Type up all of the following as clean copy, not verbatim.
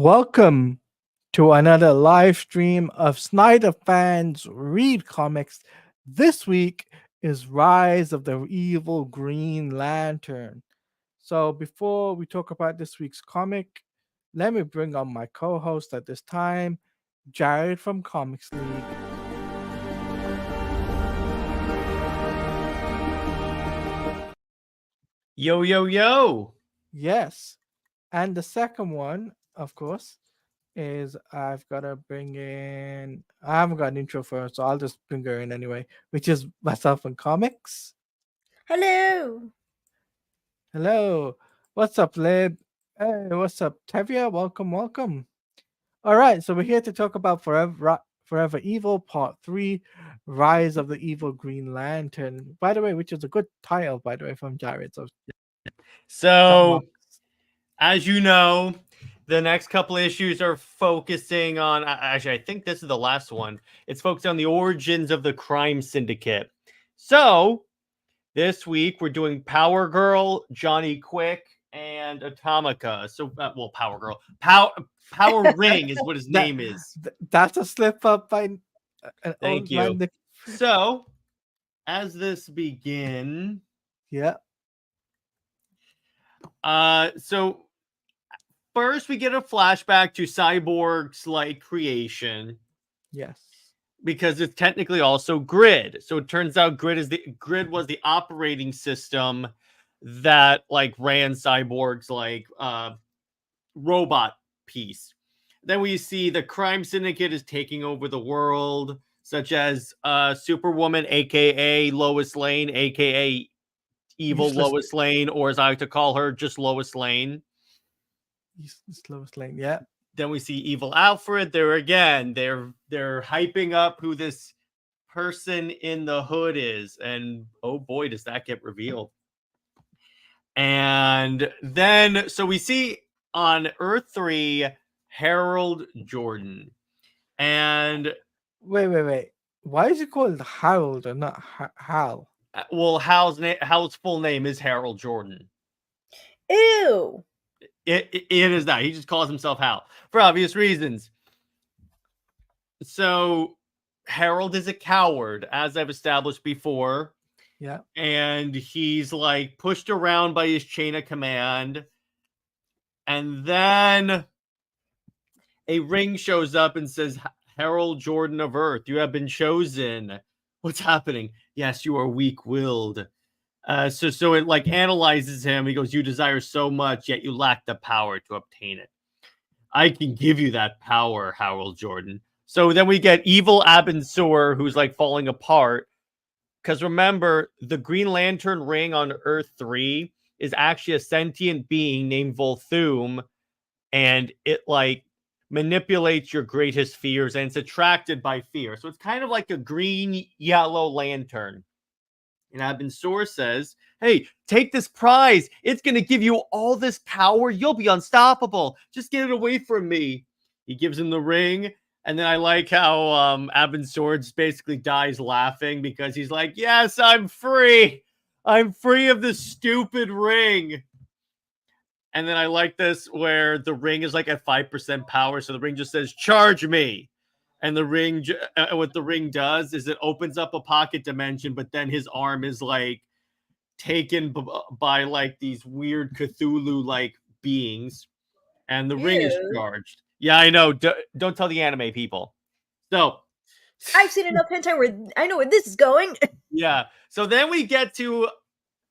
Welcome to another live stream of Snyder fans read comics. This week is Rise of the Evil Green Lantern. So before we talk about this week's comic, let me bring on my co-host at this time, Jared from Comics League. Yo, yo, yo. Yes. And the second one, of course, is I've got to bring in. I haven't got an intro for her, so I'll just bring her in anyway, which is myself in comics. Hello. Hello. What's up, Lib? Hey, what's up, Tevia? Welcome. All right, so we're here to talk about Forever Evil Part 3, Rise of the Evil Green Lantern. By the way, which is a good title, by the way, from Jared. So, as you know, the next couple issues are focusing on, actually, I think this is the last one. It's focused on the origins of the crime syndicate. So, this week we're doing Power Girl, Johnny Quick, and Atomica. So, Power Girl. Power Ring is what his name is. That's a slip up by an Thank old you. man. So, as this begins, yeah. So first we get a flashback to Cyborg's creation. Yes. Because it's technically also Grid. So it turns out Grid was the operating system that ran Cyborg's robot piece. Then we see the crime syndicate is taking over the world, such as Superwoman, aka Lois Lane, aka Evil Lois Lane, or as I like to call her, just Lois Lane. Lois Lane, yeah. Then we see Evil Alfred. There again, they're hyping up who this person in the hood is, and oh boy, does that get revealed. And then, so we see on Earth 3 Harold Jordan, and wait. Why is it called Harold and not Hal? Well, Hal's full name is Harold Jordan. Ew. It is that. He just calls himself Hal for obvious reasons. So Harold is a coward, as I've established before. Yeah. And he's pushed around by his chain of command. And then a ring shows up and says, Harold Jordan of Earth, you have been chosen. What's happening? Yes, you are weak-willed. So it analyzes him. He goes, you desire so much, yet you lack the power to obtain it. I can give you that power, Harold Jordan. So then we get evil Abensur, who's falling apart. Because remember, the Green Lantern ring on Earth 3 is actually a sentient being named Volthoom. And it manipulates your greatest fears, and it's attracted by fear. So it's kind of like a green-yellow lantern. And Abensur says, hey, take this prize. It's going to give you all this power. You'll be unstoppable. Just get it away from me. He gives him the ring. And then I like how Abensur just basically dies laughing because he's like, yes, I'm free. I'm free of this stupid ring. And then I like this where the ring is at 5% power. So the ring just says, charge me. And the ring, what the ring does is it opens up a pocket dimension, but then his arm is taken by these weird Cthulhu beings, and the ring is charged. Yeah, I know. Don't tell the anime people. So I've seen enough hentai where I know where this is going. Yeah. So then we get to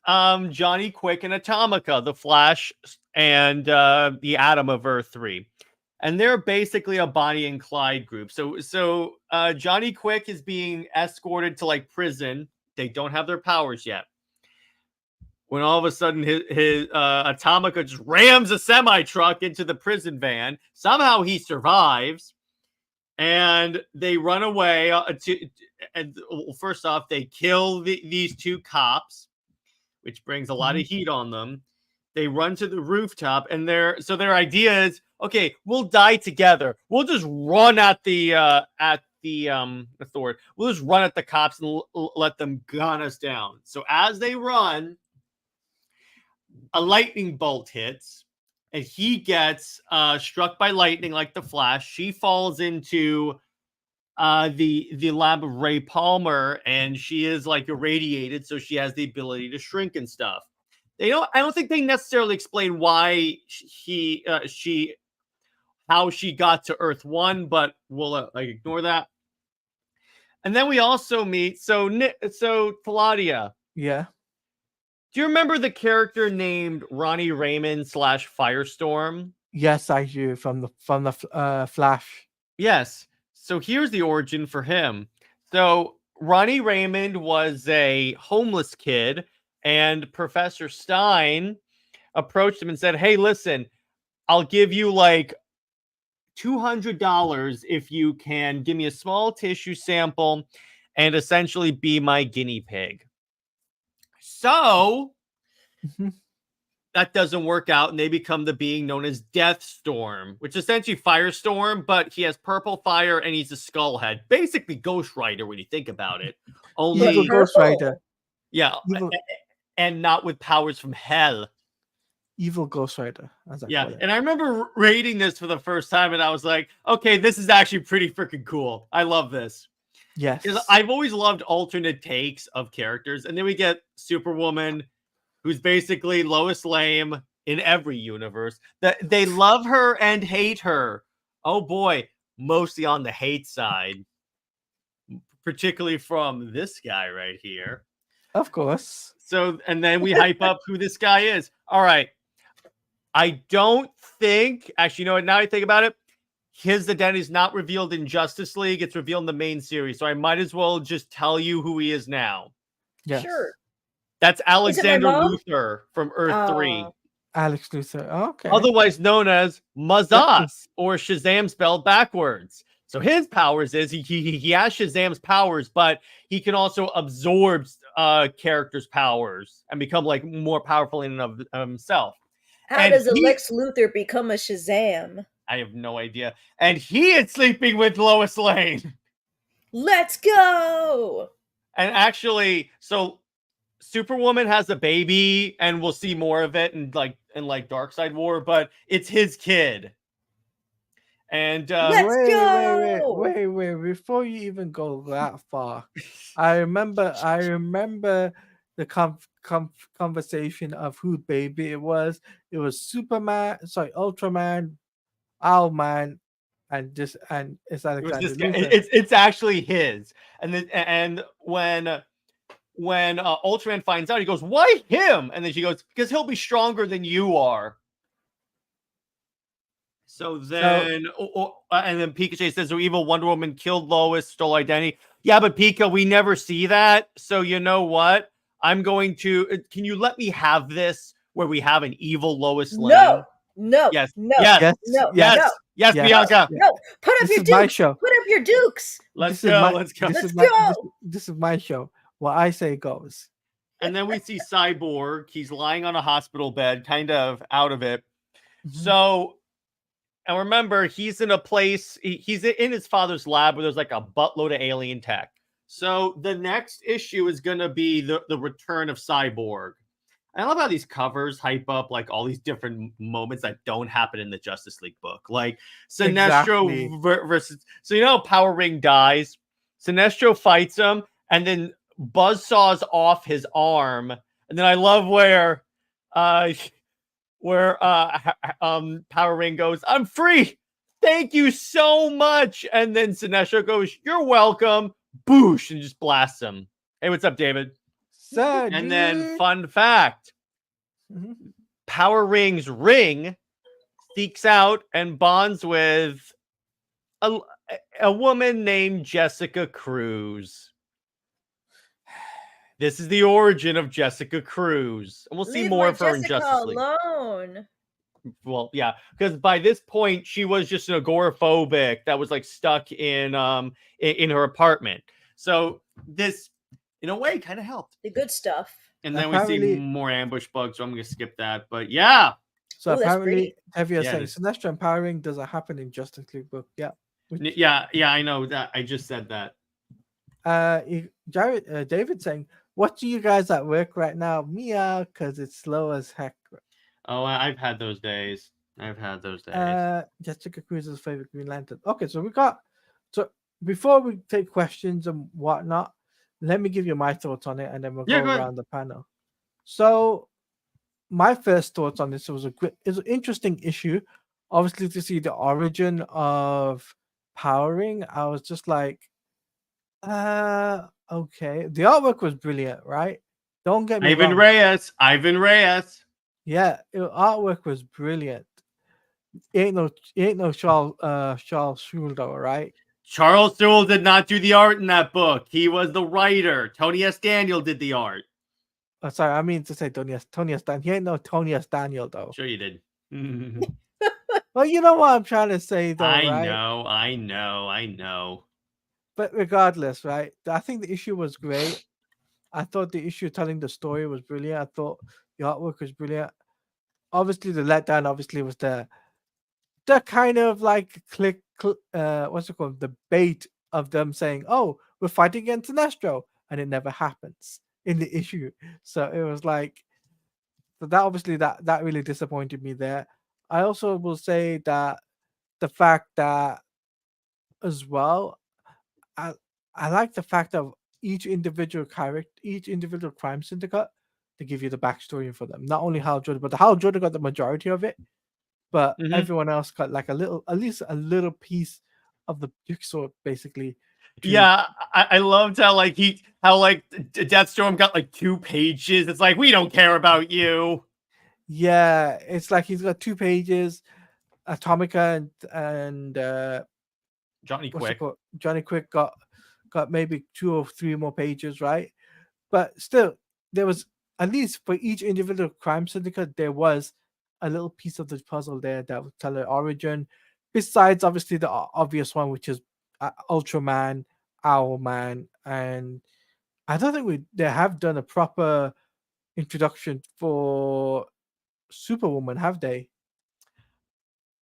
Johnny Quick and Atomica, the Flash and the Atom of Earth 3. And they're basically a Bonnie and Clyde group. So Johnny Quick is being escorted to prison. They don't have their powers yet. When all of a sudden his Atomica just rams a semi-truck into the prison van. Somehow he survives. And they run away. First off, they kill these two cops, which brings a lot of heat on them. They run to the rooftop, and their idea is, okay, we'll die together. We'll just run at the authority. We'll just run at the cops and let them gun us down. So as they run, a lightning bolt hits, and he gets struck by lightning like the Flash. She falls into the lab of Ray Palmer, and she is like irradiated, so she has the ability to shrink and stuff. I don't think they necessarily explain why she how she got to Earth 1, but we'll ignore that. And then we also meet so Claudia. Yeah. Do you remember the character named Ronnie Raymond / Firestorm? Yes, I do from the Flash. Yes. So here's the origin for him. So Ronnie Raymond was a homeless kid, and Professor Stein approached him and said, "Hey, listen, I'll give you like $200 if you can give me a small tissue sample and essentially be my guinea pig." So Mhm. that doesn't work out, and they become the being known as Deathstorm, which is essentially Firestorm, but he has purple fire and he's a skull head. Basically Ghost Rider when you think about it. But Only, Ghost Rider. yeah, Evil, and not with powers from hell. evil Ghost Rider, as I Yeah, call it. and I remember reading this for the first time, and I was like, okay, this is actually pretty freaking cool. I love this. Yes. Because I've always loved alternate takes of characters, and then we get Superwoman, who's basically Lois Lane in every universe. They love her and hate her. Oh boy, mostly on the hate side, particularly from this guy right here. Of course. So, and then we hype up who this guy is. All right. I don't think, actually, you know what? Now I think about it, his identity is not revealed in Justice League. It's revealed in the main series. So I might as well just tell you who he is now. Yes. Sure. That's Alexander mom? Luthor from Earth 3. Alex Luthor. Okay. Otherwise known as Mazas, or Shazam spelled backwards. So his powers is he has Shazam's powers, but he can also absorb characters' powers and become like more powerful in and of himself. How And does a he- Lex Luthor become a Shazam? I have no idea. And he is sleeping with Lois Lane. Let's go! And actually, so Superwoman has a baby, and we'll see more of it in Darkseid War, but it's his kid. And Let's go! Wait. Before you even go that far, I remember the conversation of who baby it was. It was Ultraman, Owlman, and it's it was Alexander this guy. Luthor. It's actually his. And when Ultraman finds out, he goes, "Why him?" And then she goes, "Because he'll be stronger than you are." So then, and then Pikachu says, "So evil Wonder Woman killed Lois, stole identity." Yeah, but Pika, we never see that. So you know what? I'm going to. Can you let me have this where we have an evil Lois Lane? No. Yes. No. Yes. No. Yes. No. Yes, Yes. Bianca. No. Put up This your is my dukes. show. Put up your dukes. Let's go. Let's go. Let's go. This is my show. What I say goes. And then we see Cyborg. He's lying on a hospital bed, kind of out of it. Mhm. So, and remember, he's in a place, he's in his father's lab where there's like a buttload of alien tech. So the next issue is going to be the return of Cyborg. I love how these covers hype up like all these different moments that don't happen in the Justice League book. Like Sinestro Exactly. versus, so you know, Power Ring dies. Sinestro fights him, and then buzzsaws off his arm. And then I love where Power Ring goes, "I'm free. Thank you so much." And then Sinestro goes, "You're welcome." Boosh, and just blasts him. Hey, what's up, David? So, And then fun fact, Mhm. Power Ring's ring seeks out and bonds with a woman named Jessica Cruz. This is the origin of Jessica Cruz. And we'll see Leave more my of her in Jessica Justice League. alone. Well, yeah, because by this point she was just an agoraphobic that was like stuck in her apartment. So this, in a way, kind of helped. The good stuff. And then we see Apparently- more ambush bugs, so I'm gonna skip that. But yeah, So Ooh, that's apparently, pretty. heavier Yeah, saying this- Sinestro empowering doesn't happen in Justice League book. Yeah. yeah, I know that. I just said that. David saying, "What do you guys at work right now?" Meow, because it's slow as heck. Oh, I've had those days. I've had those days. Jessica Cruz's favorite Green Lantern. Okay, so before we take questions and whatnot, let me give you my thoughts on it, and then we'll Yeah, go go ahead. around the panel. So my first thoughts on this was it's an interesting issue. Obviously, to see the origin of powering, I was just like, okay. The artwork was brilliant, right? Don't get me Ivan wrong. Reyes. Ivan Reyes. Yeah, artwork was brilliant. It ain't no Charles Schul though, right? Charles Soule did not do the art in that book. He was the writer. Tony S. Daniel did the art. Oh, sorry, I mean to say Tony S. Daniel. He ain't no Tony S. Daniel though. Sure you did. Well, you know what I'm trying to say though, I right? know. But regardless, right? I think the issue was great. I thought the issue telling the story was brilliant. I thought the artwork was brilliant. Obviously, the letdown obviously was the kind of like what's it called? The bait of them saying, "Oh, we're fighting against Sinestro," and it never happens in the issue. So it was like that. Obviously, that really disappointed me there. I also will say that the fact that as well, I I like the fact of each individual character, each individual crime syndicate, to give you the backstory for them. Not only Hal Jordan, but Hal Jordan got the majority of it, but Mhm. everyone else got like at least a little piece of the jigsaw, basically. Yeah, I loved how Deathstorm got like 2 pages. It's like, we don't care about you. Yeah, it's like he's got 2 pages. Atomica and Johnny what's it Quick. called? Johnny Quick got maybe 2 or 3 more pages, right? But still, there was at least for each individual crime syndicate, there was a little piece of the puzzle there that would tell their origin. Besides, obviously, the obvious one, which is Ultraman, Owlman, and I don't think they have done a proper introduction for Superwoman, have they?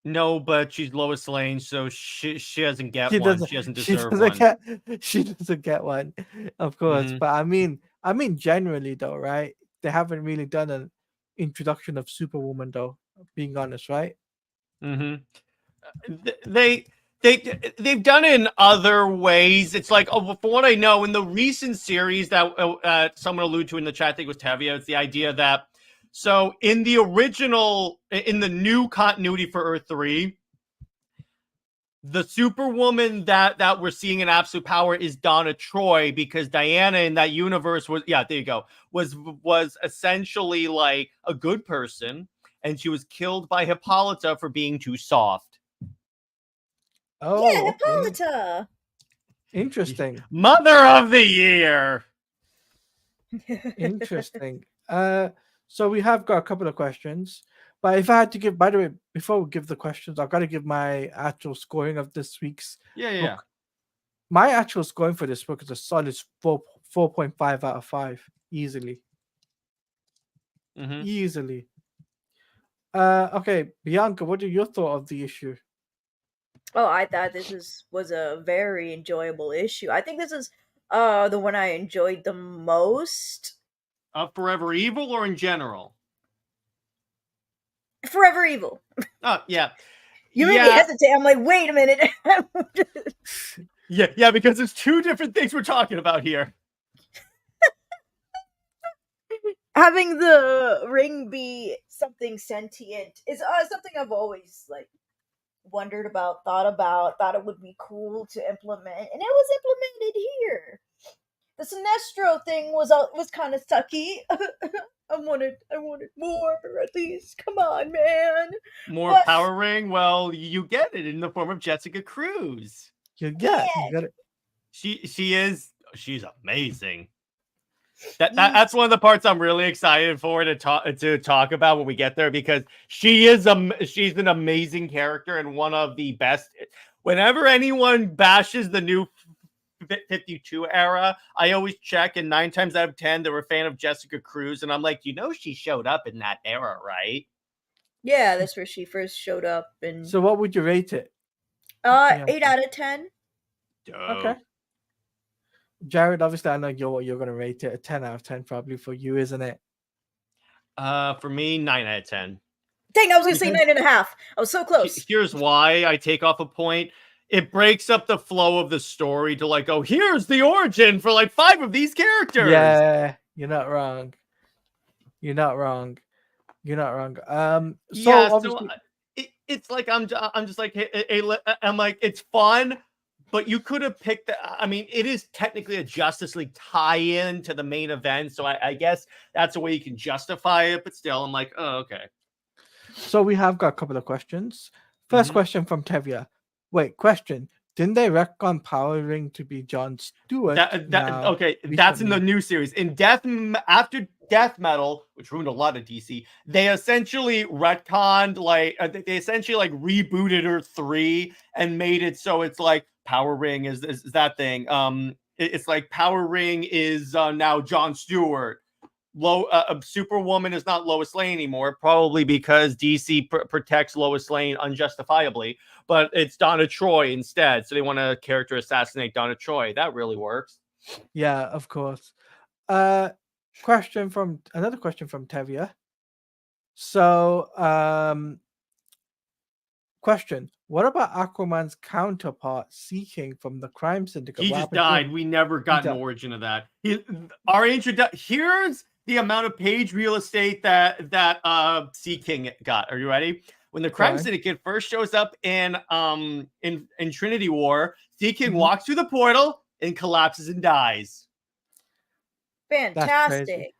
No, but she's Lois Lane, so she doesn't get She one. doesn't. She doesn't She deserve doesn't one. get. She doesn't get one, of course. Mhm. But I mean, generally though, right? They haven't really done an introduction of Superwoman, though. Being honest, right? Mhm. They they've done it in other ways. It's like, oh, from what I know, in the recent series that someone alluded to in the chat, I think it was Tevia, it's the idea that so in the original, in the new continuity for Earth 3, the Superwoman that we're seeing in Absolute Power is Donna Troy, because Diana in that universe was, yeah, there you go, was essentially like a good person, and she was killed by Hippolyta for being too soft. Oh, Yeah, okay. Hippolyta. Interesting. Mother of the Year. Interesting. So we have got a couple of questions, but if I had to give, by the way, before we give the questions, I've got to give my actual scoring of this week's Yeah. book. My actual scoring for this book is a solid 4.5 out of 5, easily. Mm-hmm. Easily. Okay, Bianca, what are your thought of the issue? Oh, I thought was a very enjoyable issue. I think this is the one I enjoyed the most. Forever Evil or in general? Forever Evil. Oh, yeah. You made me hesitate. I'm like, wait a minute. Yeah, because there's 2 different things we're talking about here. Having the ring be something sentient is something I've always like wondered about, thought it would be cool to implement, and it was implemented here. The Sinestro thing was kind of sucky. I wanted more, at least. Come on, man. More But Power Ring? Well, you get it in the form of Jessica Cruz. You yeah, got it. She's amazing. That's one of the parts I'm really excited for to talk about when we get there, because she's an amazing character and one of the best. Whenever anyone bashes the new 52 era, I always check, and 9 times out of 10 they were a fan of Jessica Cruz, and I'm like, she showed up in that era, right? yeah, that's where she first showed up. And So what would you rate it? 8 out of 10. Dope. Okay. Jared, obviously I know you're gonna rate it a 10 out of 10 probably for you, isn't it? For me, 9 out of 10. Dang, I was gonna say 9.5. I was so close. Here's why I take off a point. It breaks up the flow of the story to like, oh, here's the origin for like 5 of these characters. Yeah, you're not wrong. You're not wrong. You're not wrong. So yeah, obviously, it's like I'm just like, hey, I'm like, it's fun, but you could have picked. I mean, it is technically a Justice League tie-in to the main event, so I guess that's a way you can justify it. But still, I'm like, oh, okay. so we have got a couple of questions. First question from Tevia. Wait, question. Didn't they retcon Power Ring to be John Stewart? Okay, that's in the new series. In after Death Metal, which ruined a lot of DC, they essentially retconned, like they essentially like rebooted Earth 3 and made it so it's like Power Ring is that thing. It's like Power Ring is now John Stewart. Superwoman is not Lois Lane anymore, probably because DC protects Lois Lane unjustifiably, but it's Donna Troy instead. So they want to character assassinate Donna Troy. That really works. Yeah, of course. Another question from Tevia. So, question: what about Aquaman's counterpart Seeking from the Crime Syndicate? He just died. We never got an origin of that. Our introduction. Here's the amount of page real estate that Seeking got. Are you ready? When the Crime Syndicate first shows up in Trinity War, Seeking walks through the portal and collapses and dies. Fantastic.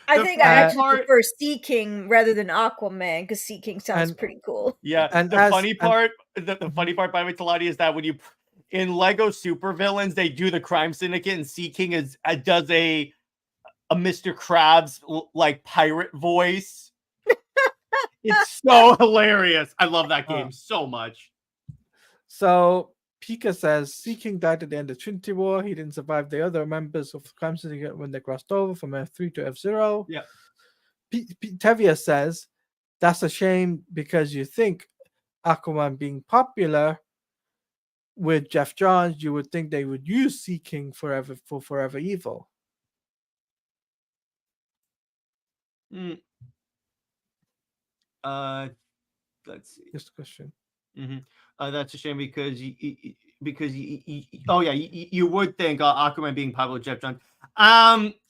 I think I actually prefer Seeking rather than Aquaman because Seeking sounds pretty cool. Yeah, and the funny part, the funny part, by the way, Talati, is that when you in Lego Supervillains, they do the Crime Syndicate, and Seeking does a Mr. Krabs like pirate voice. It's so hilarious. I love that game so much. So Pika says Seeking died at the end of Trinity War. He didn't survive the other members of the Crime Syndicate when they crossed over from F3 to F0. Yeah. Tevia says that's a shame because you think Aquaman being popular with Jeff Johns, you would think they would use Seeking for Forever Evil. Let's see. This question. That's a shame because you would think Aquaman being popular with Jeff Johns.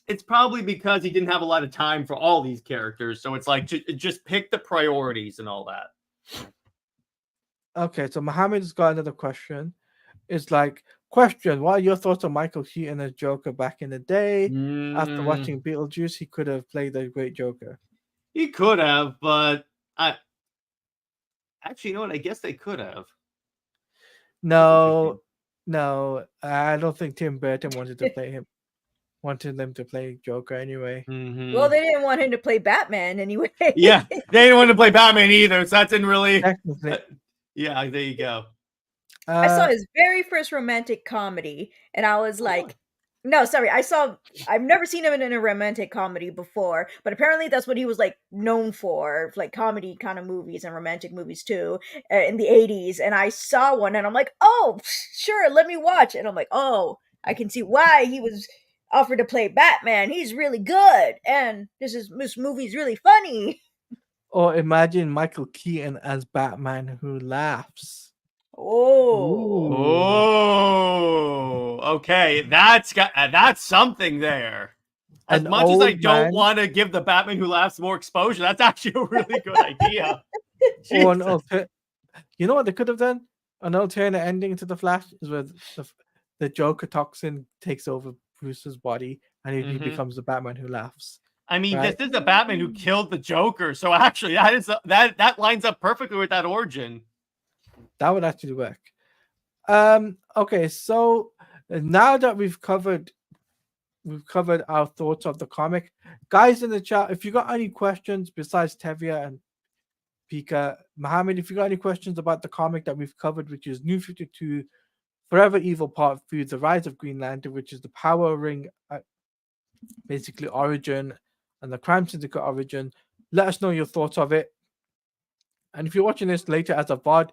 It's probably because he didn't have a lot of time for all these characters, so it's like just pick the priorities and all that. Okay, so Mohammed's got another question. It's like, question: what are your thoughts on Michael Keaton as Joker back in the day? After watching Beetlejuice, he could have played the great Joker. He could have, but actually, you know what? I guess they could have. No, I don't think Tim Burton wanted to play him. Wanted them to play Joker anyway. Well, they didn't want him to play Batman anyway. Yeah, they didn't want to play Batman either, so that didn't really. Yeah, there you go. I saw his very first romantic comedy, and I was like, no, sorry, I've never seen him in a romantic comedy before, but apparently that's what he was like known for, like comedy kind of movies and romantic movies too, in the 80s. And I saw one and I'm like, oh, sure, let me watch. And I'm like, oh, I can see why he was offered to play Batman. He's really good. And this movie's really funny. Or imagine Michael Keaton as Batman who laughs. Okay, that's something there. As much as I don't want to give the Batman who laughs more exposure, that's actually a really good idea. Or you know what they could have done? An alternate ending to the Flash is where the Joker toxin takes over Bruce's body and he becomes the Batman who laughs. I mean, this is the Batman who killed the Joker, so actually that lines up perfectly with that origin. That would actually work. Okay, so now that we've covered our thoughts of the comic, guys in the chat, if you got any questions besides Tevia and Pika, Mohammed, if you got any questions about the comic that we've covered, which is New 52, Forever Evil Part 3, The Rise of Green Lantern, which is the Power Ring, basically origin, and the Crime Syndicate origin, let us know your thoughts of it. And if you're watching this later as a VOD,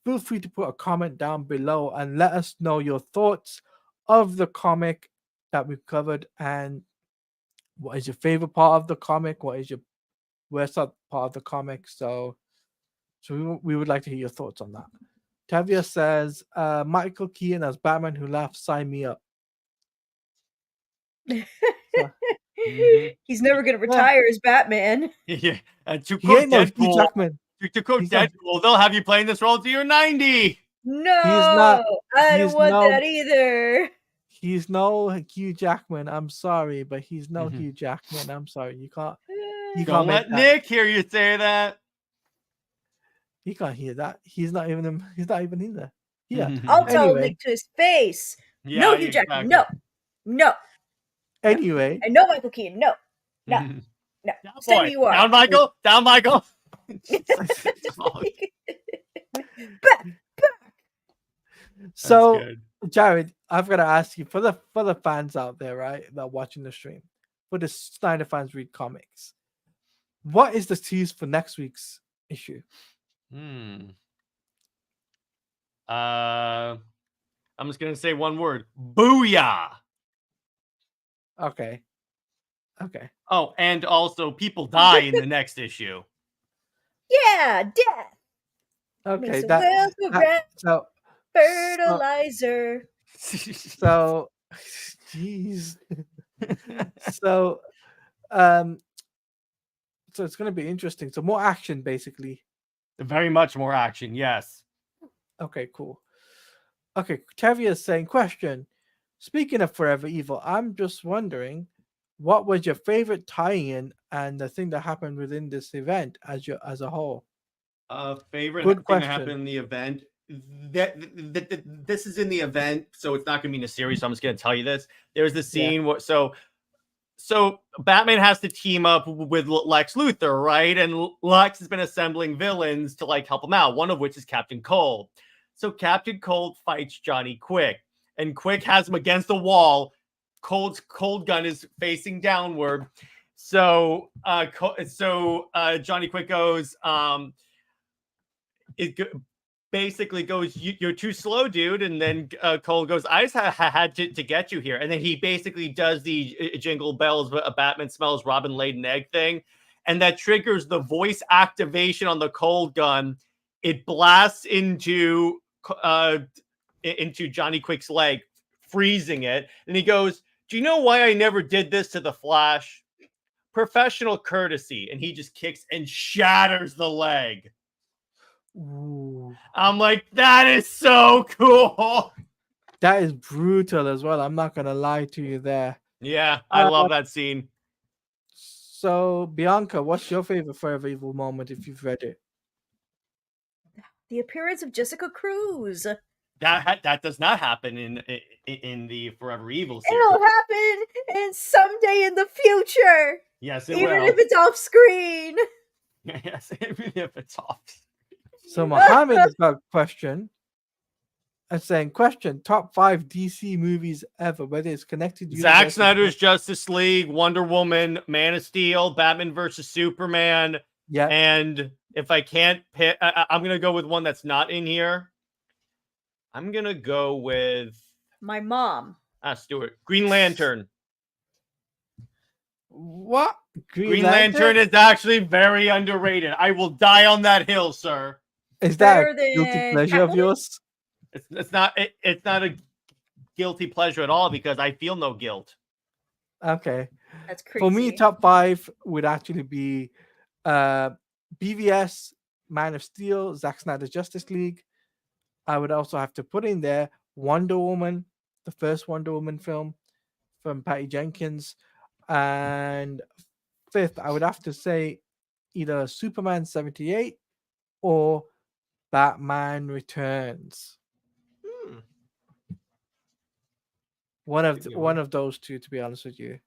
feel free to put a comment down below and let us know your thoughts of the comic that we've covered and what is your favorite part of the comic, what is your West Side part of the comic. So we would like to hear your thoughts on that. Tavia says, Michael Keaton as Batman Who Laughs, sign me up. So, He's never gonna yeah, retire as Batman. Yeah. And to he quote ain't no Hugh Deadpool, Jackman. to quote He's not. Deadpool, they'll have you playing this role till you're 90. He's not. No, I don't He's want no. that either. He's no Hugh Jackman. I'm sorry, but he's no Hugh Jackman. I'm sorry. You can't. You Don't can't make let that. Nick hear you say that. He can't hear that. He's not even in. He's not even in there. Yeah. I'll tell Anyway. Nick to his face. Yeah, No, Hugh Jackman. No, no. Anyway. And no, Michael Keaton. No, no, no. Down, Stay boy. where you are. Down, Michael. Down, Michael. Back. So, good. Jared, I've got to ask you for the fans out there, right, that are watching the stream, for the Snyder fans read comics. What is the tease for next week's issue? I'm just gonna say one word: booyah. Okay. Oh, and also people die in the next issue. Yeah, death. Okay. Makes the world go round. So Fertilizer. So, jeez. So it's going to be interesting. So more action, basically. Very much more action, yes. Okay, cool. Okay, Tavia is saying, question. Speaking of Forever Evil, I'm just wondering, what was your favorite tie-in and the thing that happened within this event as a whole? Favorite Good thing question. that happened in the event. This is in the event, so it's not going to be in a series. So I'm just going to tell you this. There's the scene where so Batman has to team up with Lex Luthor, right? And Lex has been assembling villains to like help him out. One of which is Captain Cold. So Captain Cold fights Johnny Quick, and Quick has him against the wall. Cold's cold gun is facing downward. So Johnny Quick goes, basically goes, you're too slow, dude. And then Cole goes, I just had to get you here. And then he basically does the jingle bells, a Batman smells Robin laid an egg thing. And that triggers the voice activation on the cold gun. It blasts into Johnny Quick's leg, freezing it. And he goes, do you know why I never did this to the Flash? Professional courtesy. And he just kicks and shatters the leg. Ooh. I'm like, that is so cool. That is brutal as well. I'm not gonna lie to you there. Yeah, I love that scene. So, Bianca, what's your favorite Forever Evil moment if you've read it? The appearance of Jessica Cruz. That does not happen in the Forever Evil series. It'll happen in someday in the future. Yes, it even will. if it's off screen. Yes, even if it's off. So Mohammed has got a question. And saying, question, top 5 DC movies ever, whether it's connected. Zack Snyder's Justice League, Wonder Woman, Man of Steel, Batman vs. Superman. Yeah. And if I can't pick, I'm going to go with one that's not in here. I'm going to go with... My mom. Stuart. Green Lantern. What? Green Lantern is actually very underrated. I will die on that hill, sir. Is that a guilty pleasure of yours? It's not a guilty pleasure at all because I feel no guilt. Okay. That's crazy. For me, top 5 would actually be BVS, Man of Steel, Zack Snyder's Justice League. I would also have to put in there Wonder Woman, the first Wonder Woman film from Patty Jenkins. And 5th, I would have to say either Superman 78 or Batman Returns. One of those two, to be honest with you.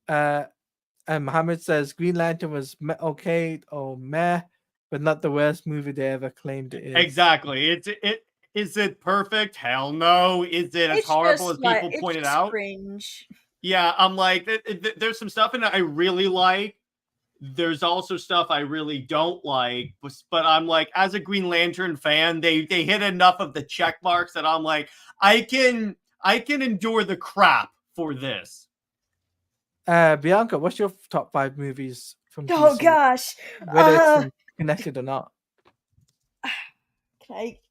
And Mohammed says Green Lantern was okay or meh, but not the worst movie they ever claimed it is. Exactly. Is it perfect? Hell no. Is it as horrible as people pointed out? Cringe. Yeah, I'm like, there's some stuff in it I really like. There's also stuff I really don't like, but I'm like, as a Green Lantern fan, they hit enough of the check marks that I'm like, I can endure the crap for this. Bianca, what's your top 5 movies from Oh DC, gosh. whether it's connected or not?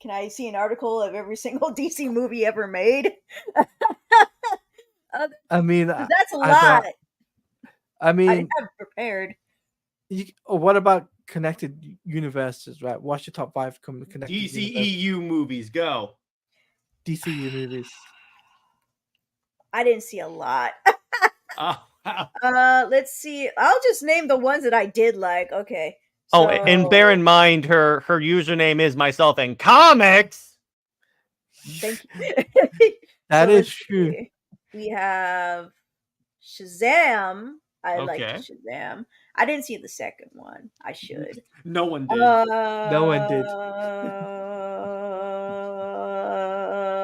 Can I see an article of every single DC movie ever made? I mean, That's a I lot. don't. I I mean, didn't have it prepared. what about connected universes? Right? What's your top 5 connected universe DCEU movies, go. DCU movies? I didn't see a lot. Oh, Let's see. I'll just name the ones that I did like. Okay. oh, and bear in mind her username is myself in comics. Thank you. That So is let's true. see. We have Shazam. I liked Okay. Shazam. I didn't see the second one. I should. No one did. No one did.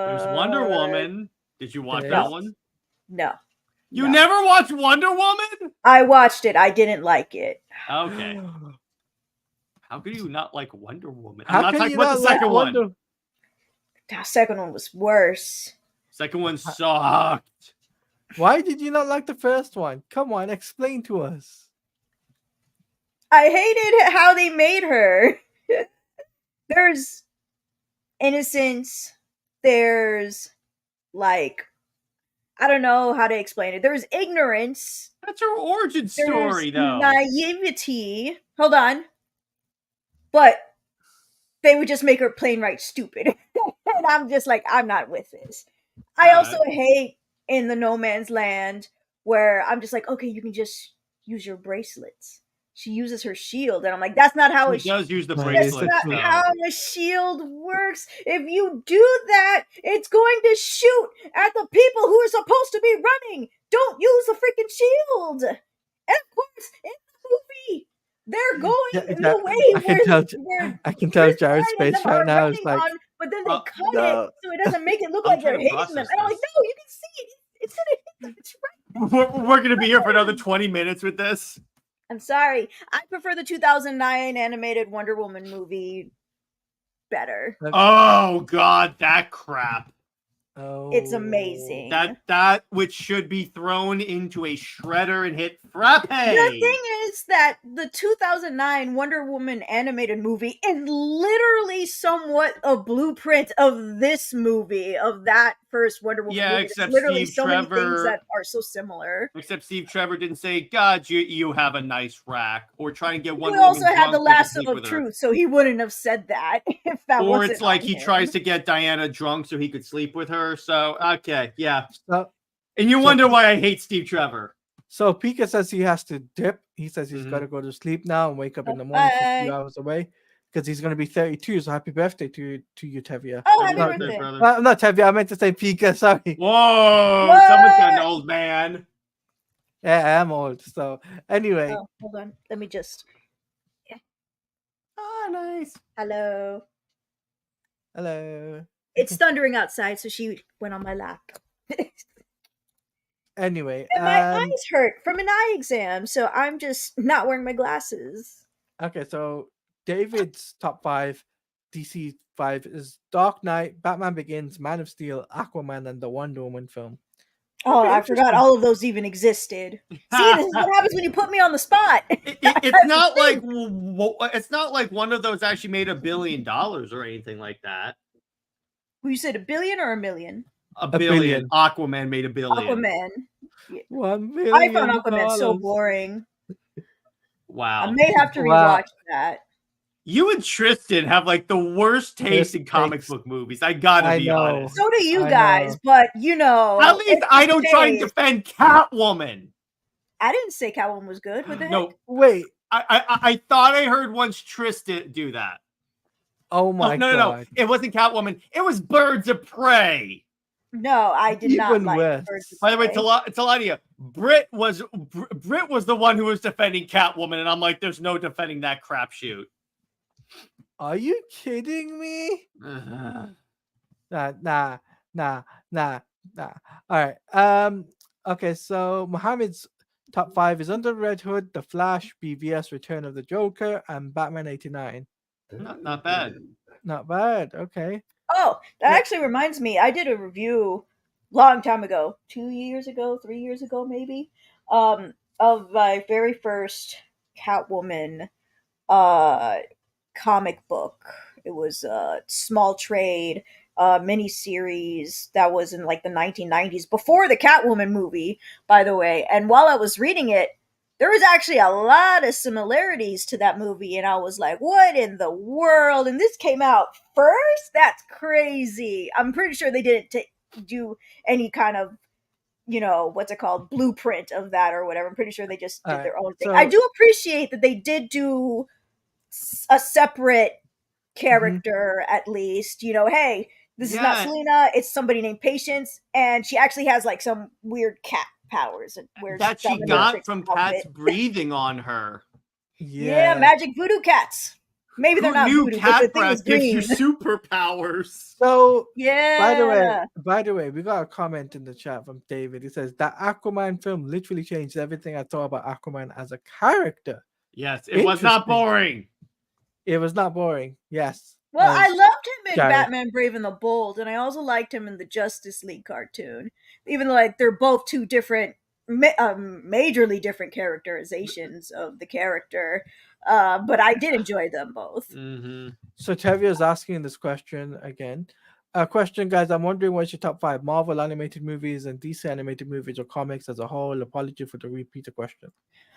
There's Wonder Woman. Did you watch There that is. one? No. You No. never watched Wonder Woman? I watched it. I didn't like it. Okay. How could you not like Wonder Woman? I'm How not can talking you about not the like second one. Wonder? The second one was worse. Second one sucked. Why did you not like the first one? Come on, explain to us. I hated how they made her. There's innocence. There's like, I don't know how to explain it. There's ignorance. That's her origin story, There's though. naivety. Hold on. But they would just make her plain right stupid. And I'm just like, I'm not with this. I also hate in the no man's land where I'm just like, okay, you can just use your bracelets. She uses her shield, and I'm like, that's not how She does use the That's that's bracelets, not though. how a shield works. If you do that, it's going to shoot at the people who are supposed to be running. Don't use the freaking shield. And of course, in the movie, they're going in the way I can tell Chris Jared's Pine and face them right are now is running like, on, but then they Well, cut no. it so it doesn't make it look I'm like they're trying to hitting them. process And I'm like, this. no, you can see it. It's gonna hit them. It's right. We're going to be here for another 20 minutes with this. I'm sorry. I prefer the 2009 animated Wonder Woman movie better. Oh, God, that crap. oh, It's amazing. That which should be thrown into a shredder and hit frappe. The thing is that the 2009 Wonder Woman animated movie is literally somewhat a blueprint of this movie, of that first Wonder Woman Yeah, movie. There's except literally Steve so many things Trevor- that are so similar. Except Steve Trevor didn't say, God, you have a nice rack. Or try and get He Wonder Woman also had the drunk so he could lasso sleep of with her. truth, so he wouldn't have said that if that Or wasn't it's like on he him. tries to get Diana drunk so he could sleep with her. So, okay, yeah. So, And you So- wonder why I hate Steve Trevor. so Pika says he has to dip. He says he's Mhm. got to go to sleep now and wake up in the morning for a Bye. few hours away because he's going to be 32. So happy birthday to you, Tevia. Oh, Happy happy birthday, birthday. brother. Not Tevia. I meant to say Pika. Sorry. Whoa, What? someone's got an old man. Yeah, I'm old. So anyway, Oh, hold on. Let me just. Oh, nice. Hello. hello. It's thundering outside, so she went on my lap. Anyway, And my eyes hurt from an eye exam, so I'm just not wearing my glasses. okay. So David's top 5 DC 5 is Dark Knight, Batman Begins, Man of Steel, Aquaman, and the Wonder Woman film. Oh, Okay, I forgot interesting. all of those even existed. See, this is what happens when you put me on the spot. It's not like one of those actually made $1 billion or anything like that. You said $1 billion or $1 million? A billion. billion. Aquaman made $1 billion. Aquaman. $1 billion. I found Aquaman so boring. Wow. I may have to Wow. rewatch that. You and Tristan have like the worst taste in comic takes. book movies. I gotta I be know. honest. So do you I guys, know. but you know. At least it's I don't try and taste. defend Catwoman. I didn't say Catwoman was good. What the heck? No, Wait. I thought I heard once Tristan do that. Oh Oh, my no, god. it wasn't Catwoman. It was Birds of Prey. No, I did not Even like worse. Birds of By the way, Prey. Taladia, Brit was the one who was defending Catwoman, and I'm like, there's no defending that crapshoot. Are you kidding me? Nah. All right. Okay, so Mohammed's top 5 is Under the Red Hood, The Flash, BVS, Return of the Joker, and Batman 89. Not bad. Not bad. Okay. Oh, that Yeah. actually reminds me. I did a review long time ago, 2 years ago, 3 years ago, maybe, of my very first Catwoman uh comic book. It was a small trade mini series that was in like the 1990s before the Catwoman movie, by the way. And while I was reading it, there was actually a lot of similarities to that movie, and I was like, "What in the world?" And this came out first. That's crazy. I'm pretty sure they didn't do any kind of what's it called, blueprint of that or whatever. I'm pretty sure they just All did right. their own thing. I So, do appreciate that they did do a separate mhm. character at least. Hey, this is not Yeah, Selena, it's somebody named Patience, and she actually has like some weird cat powers and wears that she Yeah. got dominatrix from outfit. cats breathing on her. Yeah, Yeah. magic voodoo cats. Maybe they're Who not knew voodoo, but the cat thing was breath gives you green. superpowers? So, Yeah. by the way, we got a comment in the chat from David. He says that Aquaman film literally changed everything I thought about Aquaman as a character. Yes, it was not Interesting. boring. It was not boring. Yes. Well, I As loved him in Jared. Batman Brave and the Bold, and I also liked him in the Justice League cartoon. Even though like they're both two different, majorly different characterizations of the character, but I did enjoy them both. Mm-hmm. So Tevye is asking this question again. Question, guys. I'm wondering what's your top 5 Marvel animated movies and DC animated movies or comics as a whole. Apology for the repeated question.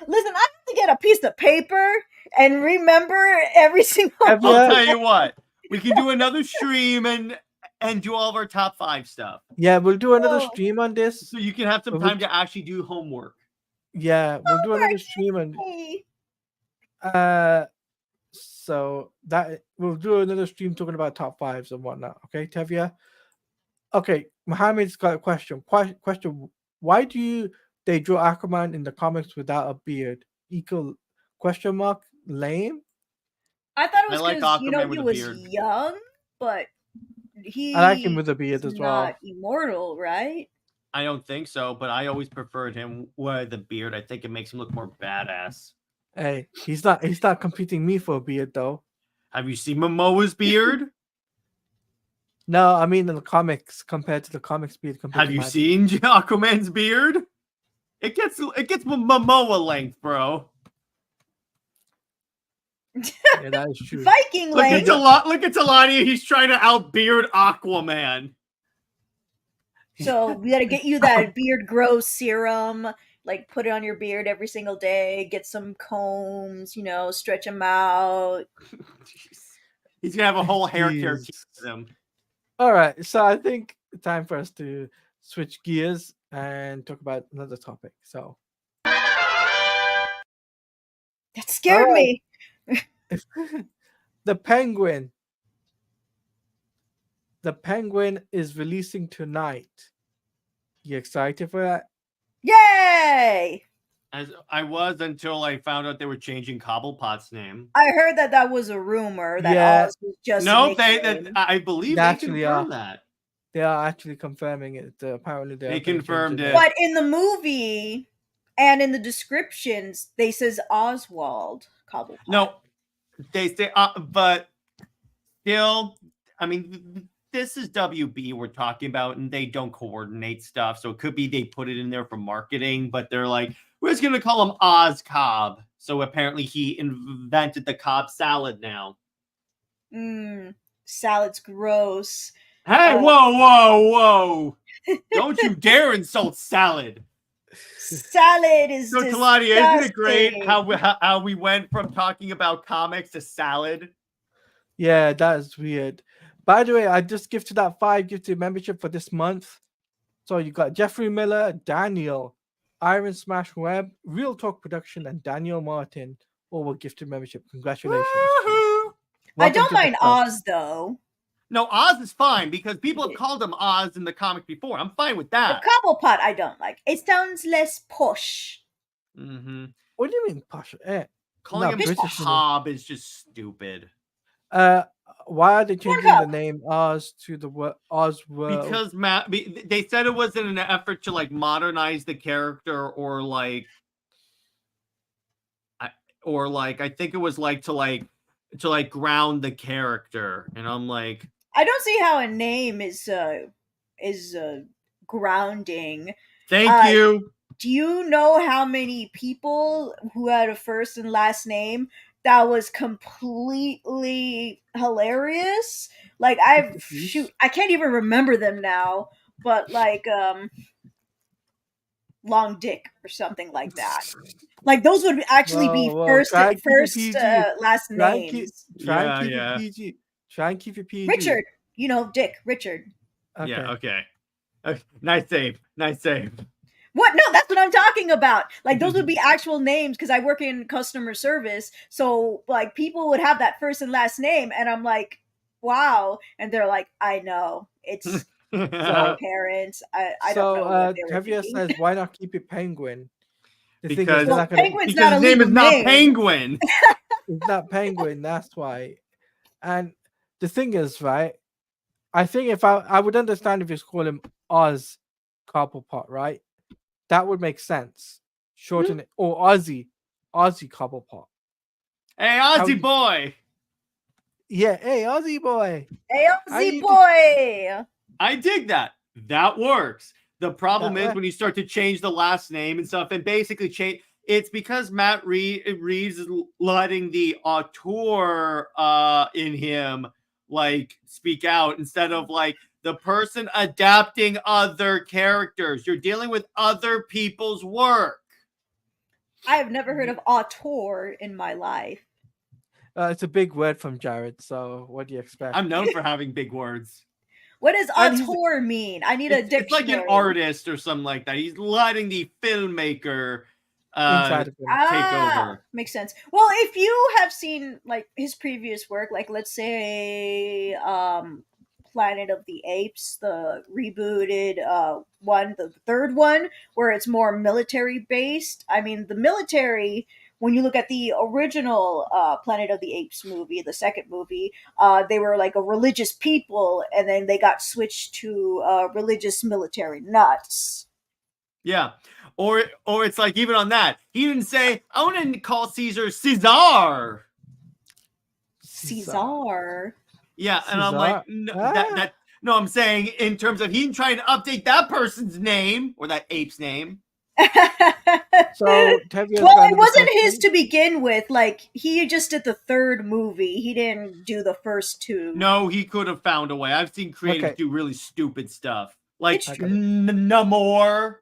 Listen, I have to get a piece of paper and remember every single I'll Tevye, tell you what. We can do another stream and do all of our top 5 stuff. yeah, we'll do another Oh, stream on this. So you can have some But we'll, time to actually do homework. yeah, we'll do another stream and so that we'll do another stream talking about top 5s and whatnot. Okay, Tevye. Okay, Mohammed's got a question. Question: why do they draw Aquaman in the comics without a beard? Equal question mark lame. I thought it I was like because Aquaman he with a was beard. young, but I like him he with a beard is as not well. immortal, right? I don't think so, but I always preferred him with a beard. I think it makes him look more badass. Hey, he's not competing me for a beard though. Have you seen Momoa's beard? No, I mean in the comics compared to the comics beard compared Have to you my seen Aquaman's beard? It gets Momoa length, bro. beard. Yeah, that is true. Viking Look at length. Look at Talani. He's trying to outbeard Aquaman. So we got to get you that beard growth serum. Like put it on your beard every single day. Get some combs. Stretch them out. He's gonna have a whole hair care team Jeez. with him. All right, so I think it's time for us to switch gears and talk about another topic. So That scared right. me. The Penguin. The Penguin is releasing tonight. You excited for that? Yay! As I was until I found out they were changing Cobblepot's name. I heard that was a rumor that Yeah. Oz was just a No, nickname. I believe They they actually confirmed that. They are actually confirming it. Apparently, They confirmed it. But in the movie and in the descriptions, they says Oswald Cobblepot. No, they say, but still, I mean, this is WB we're talking about, and they don't coordinate stuff. So it could be they put it in there for marketing, but they're like, we're just gonna call him Oz Cobb. So apparently, he invented the Cobb salad now. Salad's gross. Hey, whoa! Don't you dare insult salad. Salad is So, disgusting. Taladia, isn't it great how we went from talking about comics to salad? Yeah, that is weird. By the way, I just gifted out 5 gifted membership for this month. So you got Jeffrey Miller, Daniel, Iron Smash Web, Real Talk Production, and Daniel Martin all were gifted membership. Congratulations. Woo-hoo! I don't mind Oz though. No, Oz is fine because people have called him Oz in the comic before. I'm fine with that. The Cobblepot I don't like. It sounds less posh. Mm-hmm. What do you mean, Pasha? Calling him British Cobb is just stupid. Why are they changing the name Oz to the word Oswald? Because they said it was in an effort to like modernize the character, or like I think it was like to ground the character, and I'm like, I don't see how a name is grounding. Thank you. do you know how many people who had a first and last name that was completely hilarious? Like I can't even remember them now, but like Long Dick or something like that. Like those would actually be Whoa, first try and keep it first PG. last Try and keep names. try and Yeah, keep it yeah. PG. Try and keep it PG. Richard, you know Dick, Richard. Okay. Yeah, okay. Nice save. Nice save. What? No, that's what I'm talking about. Like those would be actual names because I work in customer service. So like people would have that first and last name, and I'm like, wow. And they're like, I know. It's my parents. I don't know what they were Tevye thinking. says, why not keep it Penguin? The thing is, Because they're Well, not gonna. Penguin's because not a his name is legal not name. Penguin. It's not Penguin. That's why. And the thing is, right? I think if I would understand if you call him Oz Cobblepot, right? That would make sense. Shorten it or Ozzy Cobblepot. Hey, Ozzy boy. Yeah, hey Ozzy boy. Hey, How Ozzy you boy. I dig that. That works. The problem That is works. when you start to change the last name and stuff, and basically change. It's because Matt Reeves is letting the auteur in him like speak out instead of like the person adapting other characters. You're dealing with other people's work. I have never heard of auteur in my life. It's a big word from Jared. So what do you expect? I'm known for having big words. What does And he's- auteur mean? I need a It's dictionary. like an artist or something like that. He's letting the filmmaker Inside of him. take over. Makes sense. Well, if you have seen like his previous work, like let's say Planet of the Apes, the rebooted one, the third one, where it's more military based. I mean, the military, when you look at the original Planet of the Apes movie, the second movie, they were like a religious people, and then they got switched to religious military nuts. Yeah. Or it's like even on that, he didn't say, I want to call Caesar Caesar. Caesar. Yeah, and I'm like, no, Ah. no, I'm saying in terms of he didn't try to update that person's name or that ape's name. So Tevye's well, got it wasn't another his question. to begin with. Like he just did the third movie. He didn't do the first two. No, he could have found a way. I've seen creators Okay. do really stupid stuff. Like It's true. Namor.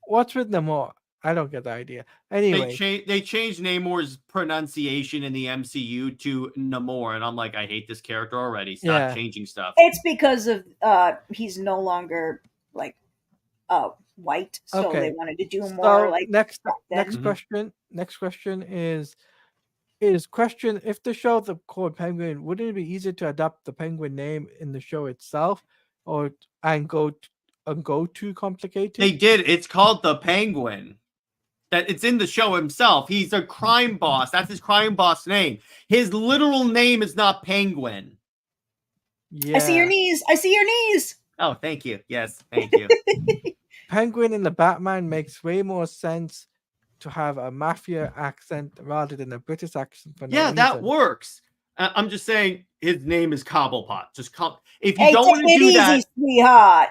What's with Namor? I don't get the idea. Anyway, They changed Namor's pronunciation in the MCU to Namor, and I'm like, I hate this character already. Stop changing stuff. It's because of he's no longer like white, so they wanted to do more like next Mhm. question. Next question is question if the show is called Penguin, wouldn't it be easier to adapt the Penguin name in the show itself, or go too complicated? They did. It's called the Penguin. That it's in the show himself. He's a crime boss. That's his crime boss name. His literal name is not Penguin. Yeah. I see your knees. I see your knees. Oh, thank you. Yes, thank you. Penguin in the Batman makes way more sense to have a mafia accent rather than a British accent. For no that reason. works. I'm just saying his name is Cobblepot. Just if you Hey, don't want to take it do easy, that, sweetheart.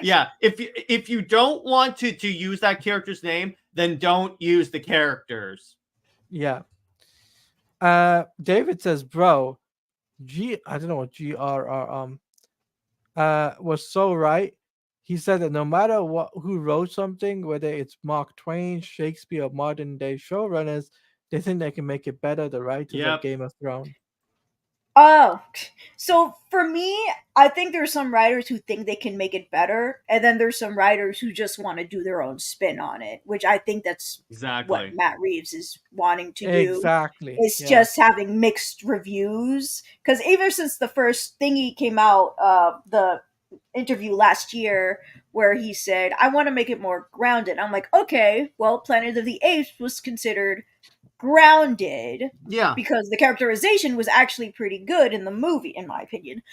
yeah. If you don't want to use that character's name, then don't use the characters. Yeah. David says, bro, I don't know what GRR was so right. He said that no matter who wrote something, whether it's Mark Twain, Shakespeare, or modern day showrunners, they think they can make it better. The writers of Game of Thrones. Oh, so for me, I think there's some writers who think they can make it better, and then there's some writers who just want to do their own spin on it, which I think that's exactly what Matt Reeves is wanting to do. Exactly. It's just having mixed reviews. Because ever since the first thingy came out, the interview last year, where he said, I want to make it more grounded. I'm like, okay, well, Planet of the Apes was considered grounded, because the characterization was actually pretty good in the movie, in my opinion.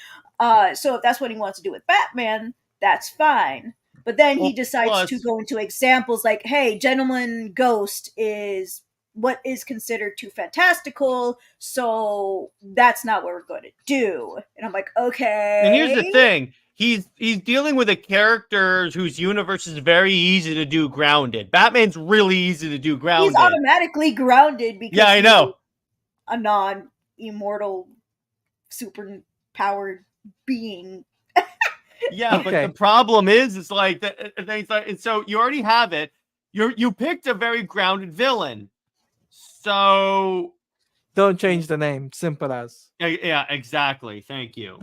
So if that's what he wants to do with Batman, that's fine. But then he decides to go into examples like, hey, Gentleman Ghost is what is considered too fantastical, so that's not what we're going to do. And I'm like, okay. And here's the thing. he's dealing with a character whose universe is very easy to do grounded. Batman's really easy to do grounded. He's automatically grounded because Yeah, I know. a non-immortal, super-powered being. Yeah, Okay. but the problem is, it's like that. And so you already have it. You picked a very grounded villain. So Don't change the name. Simple as. yeah, exactly. Thank you.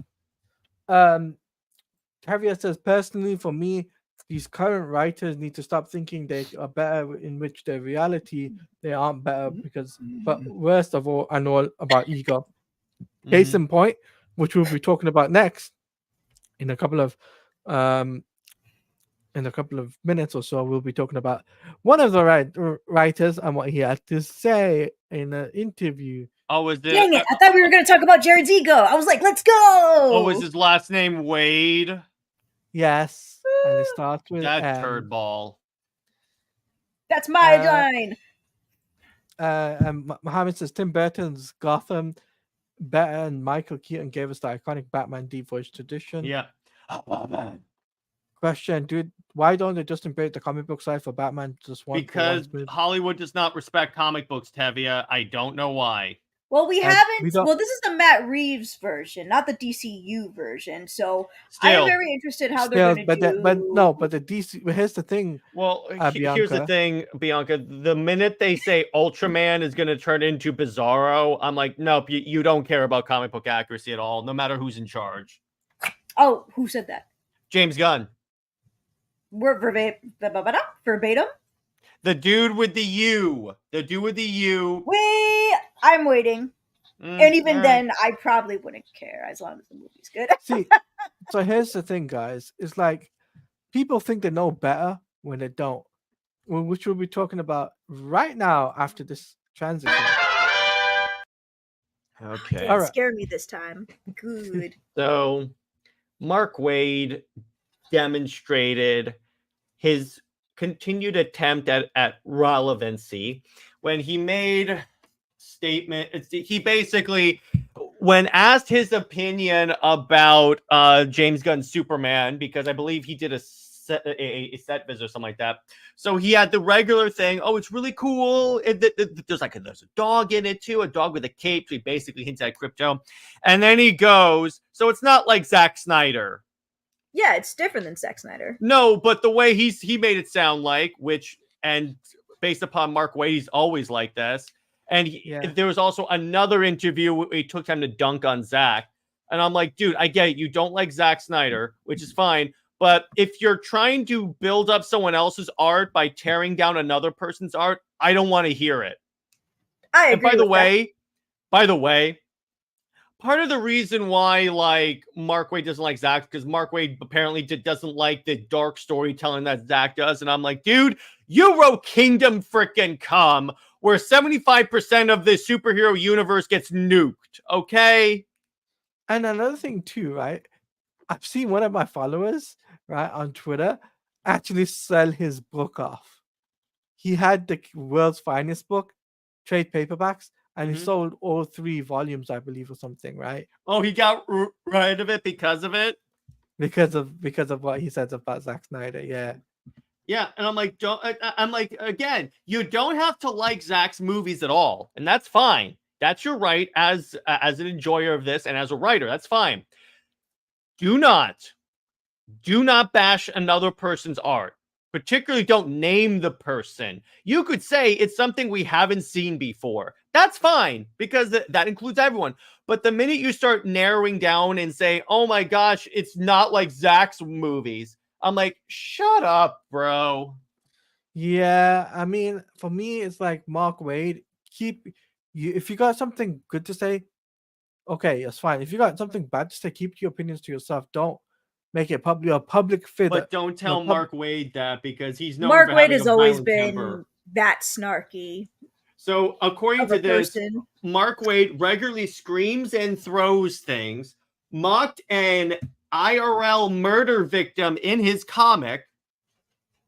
Javier says, personally, for me, these current writers need to stop thinking they are better in which their reality they aren't better because, but worst of all, and all about ego. Case in point, which we'll be talking about next in a couple of minutes or so, we'll be talking about one of the writers and what he had to say in an interview. Oh, was it? Dang it! I thought we were going to talk about Jared's ego. I was like, let's go. Oh, was his last name Wade? Yes, and it starts with That turd ball. That's my line. And Mohammed says Tim Burton's Gotham better, and Michael Keaton gave us the iconic Batman deep voice tradition. Yeah. Batman. Question, dude, why don't they just embrace the comic book side for Batman just one? Because Hollywood does not respect comic books, Tevia. I don't know why. Well, we haven't. Well, this is the Matt Reeves version, not the DCU version. So I'm very interested how they're going to do. But the DC. Here's the thing. Well, here's the thing, Bianca. The minute they say Ultraman is going to turn into Bizarro, I'm like, nope. You don't care about comic book accuracy at all, no matter who's in charge. Oh, who said that? James Gunn. We're verbatim. The dude with the U. I'm waiting. And even then, I probably wouldn't care as long as the movie's good. See, so here's the thing, guys. It's like people think they know better when they don't, which we'll be talking about right now after this transition. Okay. Didn't scare me this time. Good. So, Mark Waid demonstrated his continued attempt at relevancy when he made statement. He basically, when asked his opinion about James Gunn's Superman, because I believe he did a set visit or something like that. So he had the regular thing. Oh, it's really cool. There's a dog in it too, a dog with a cape. So he basically hints at crypto, and then he goes. So it's not like Zack Snyder. Yeah, it's different than Zack Snyder. No, but the way he made it sound like, and based upon Mark Waid, he's always like this. And there was also another interview where he took time to dunk on Zack. And I'm like, dude, I get it. You don't like Zack Snyder, which is fine. But if you're trying to build up someone else's art by tearing down another person's art, I don't want to hear it. I agree. And by the way, part of the reason why like Mark Waid doesn't like Zack because Mark Waid apparently doesn't like the dark storytelling that Zack does. And I'm like, dude, you wrote Kingdom Frickin' Come, where 75% of the superhero universe gets nuked. Okay. And another thing too, right? I've seen one of my followers, right, on Twitter actually sell his book off. He had the world's finest book, trade paperbacks, and he sold all 3 volumes, I believe, or something, right? Oh, he got rid of it because of it? Because of what he says about Zack Snyder, yeah. Yeah, and I'm like, again, you don't have to like Zack's movies at all, and that's fine. That's your right as an enjoyer of this and as a writer. That's fine. Do not bash another person's art. Particularly don't name the person. You could say it's something we haven't seen before. That's fine, because that includes everyone. But the minute you start narrowing down and say, oh my gosh, it's not like Zack's movies, I'm like, shut up, bro. Yeah, I mean, for me, it's like Mark Waid. If you got something good to say, okay, that's fine. If you got something bad to say, keep your opinions to yourself. Don't make it public. You're a public figure. But don't tell Mark Waid that, because he's known Mark for Waid having has a always violent been temper. that snarky. So according to this, Mark Waid regularly screams and throws things, mocked an IRL murder victim in his comic,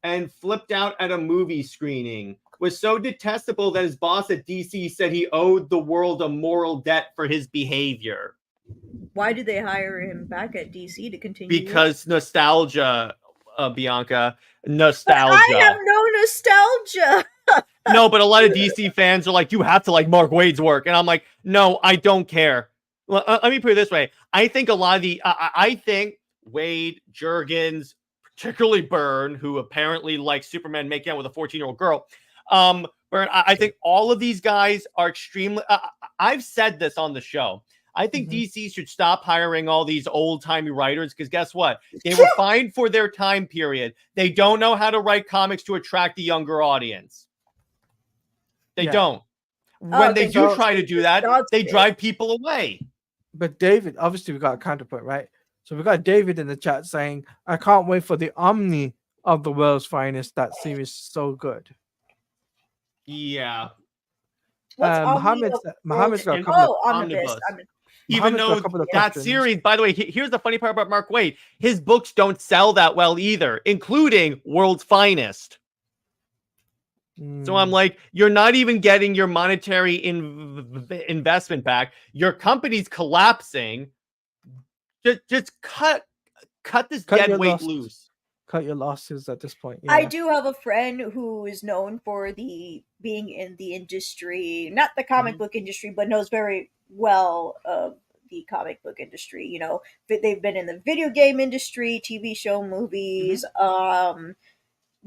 and flipped out at a movie screening. Was so detestable that his boss at DC said he owed the world a moral debt for his behavior. Why did they hire him back at DC to continue? Because nostalgia, Bianca, But I nostalgia. have no nostalgia. No, but a lot of DC fans are like, you have to like Mark Waid's work, and I'm like, no, I don't care. Well, let me put it this way: I think a lot of I think Wade, Jurgens, particularly Byrne, who apparently likes Superman making out with a 14-year-old girl. Byrne, I think all of these guys are extremely. I've said this on the show. I think DC should stop hiring all these old-timey writers because guess what? They were fine for their time period. They don't know how to write comics to attract the younger audience. They don't. When they do try to do that, they drive people away. But David, obviously, we got a counterpoint, right? So we got David in the chat saying, "I can't wait for the Omni of the World's Finest. That series is so good." Yeah. Mohammed's got a couple of omnibus. Even though that series, by the way, here's the funny part about Mark Waid: his books don't sell that well either, including World's Finest. So I'm like, you're not even getting your monetary investment back. Your company's collapsing. Just cut this dead weight loose. Cut your losses at this point. Yeah. I do have a friend who is known for being in the industry, not the comic book industry, but knows very well of the comic book industry. You know, they've been in the video game industry, TV show, movies,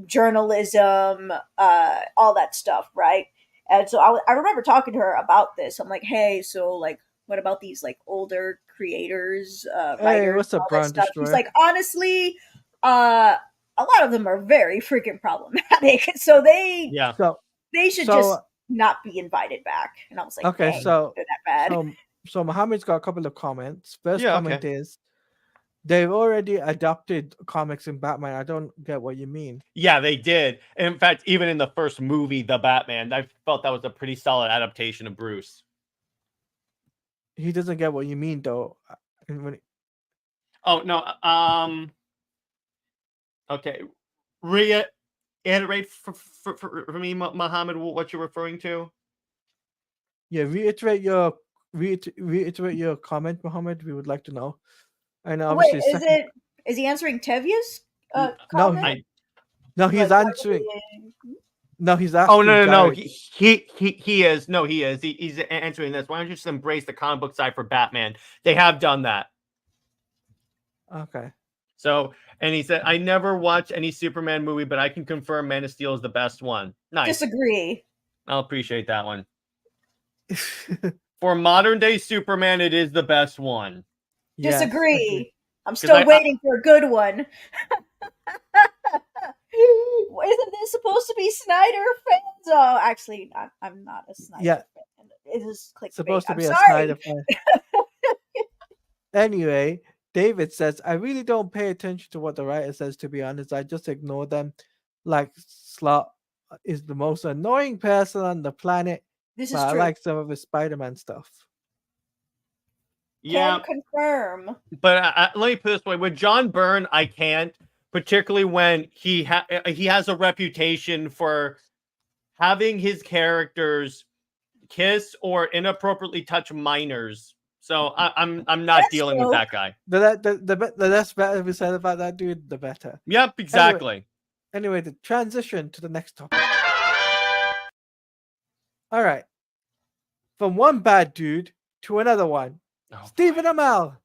journalism, all that stuff, right? And so I remember talking to her about this. I'm like, hey, so like, what about these like older creators, writers? What's up, Brown Destroyer? She's like, honestly, a lot of them are very freaking problematic. So they should just not be invited back. And I was like, okay, so they're that bad. So Mohammed's got a couple of comments. First comment is, they've already adopted comics in Batman. I don't get what you mean. Yeah, they did. In fact, even in the first movie, The Batman, I felt that was a pretty solid adaptation of Bruce. He doesn't get what you mean, though. Oh, no. Okay. Reiterate for me, Muhammad, what you're referring to. Yeah, reiterate your comment, Muhammad. We would like to know. And obviously, is he answering Tevia's comment? No, he's answering. No, he's asking. Oh no! He is. No, he is. He's answering this. Why don't you just embrace the comic book side for Batman? They have done that. Okay. So, and he said, I never watched any Superman movie, but I can confirm Man of Steel is the best one. Nice. Disagree. I'll appreciate that one. For modern day Superman, it is the best one. Disagree. I'm still waiting for a good one. Isn't this supposed to be Snyder fans? Oh, actually, I'm not a Snyder fan. It is clickbait. Supposed to be a Snyder fan. Anyway, David says, I really don't pay attention to what the writer says, to be honest. I just ignore them. Like, Slot is the most annoying person on the planet. This is true. I like some of his Spider-Man stuff. Yeah. Can confirm. But let me put it this way. With John Byrne, I can't. Particularly when he has a reputation for having his characters kiss or inappropriately touch minors. So I'm not dealing with that guy. The less better we said about that dude, the better. Yep, exactly. Anyway, the transition to the next topic. All right. From one bad dude to another one. Stephen Amell.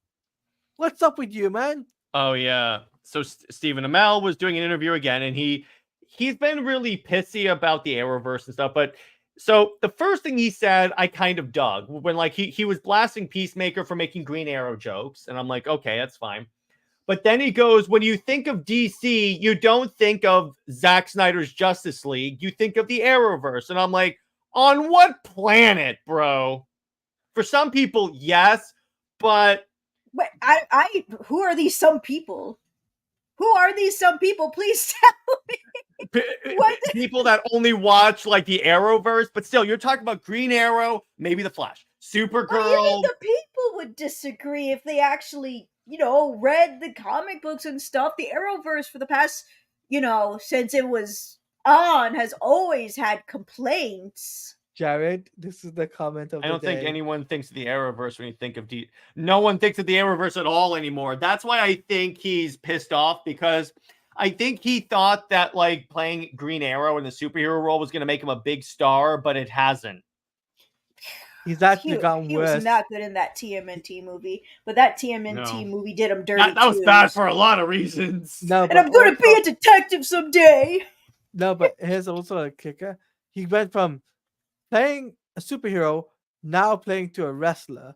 What's up with you, man? Oh, yeah. So Stephen Amell was doing an interview again, and he's been really pissy about the Arrowverse and stuff. But so the first thing he said, I kind of dug when like he was blasting Peacemaker for making Green Arrow jokes, and I'm like, okay, that's fine. But then he goes, when you think of DC, you don't think of Zack Snyder's Justice League, you think of the Arrowverse, and I'm like, on what planet, bro? For some people, yes, but wait, who are these some people? Who are these some people? Please tell me. People that only watch like the Arrowverse, but still, you're talking about Green Arrow, maybe the Flash, Supergirl. Well, even the people would disagree if they actually, read the comic books and stuff. The Arrowverse for the past, since it was on, has always had complaints. Jared, this is the comment of I the don't think day. anyone thinks of the Arrowverse when you think of No one thinks of the Arrowverse at all anymore. That's why I think he's pissed off, because I think he thought that like playing Green Arrow in the superhero role was going to make him a big star, but it hasn't. He's actually gotten He was worse. not good in that TMNT movie, but that TMNT No. movie did him dirty That was too. bad for a lot of reasons. No, And but I'm gonna be a detective someday. no, but here's also a kicker. He went from playing a superhero now playing to a wrestler,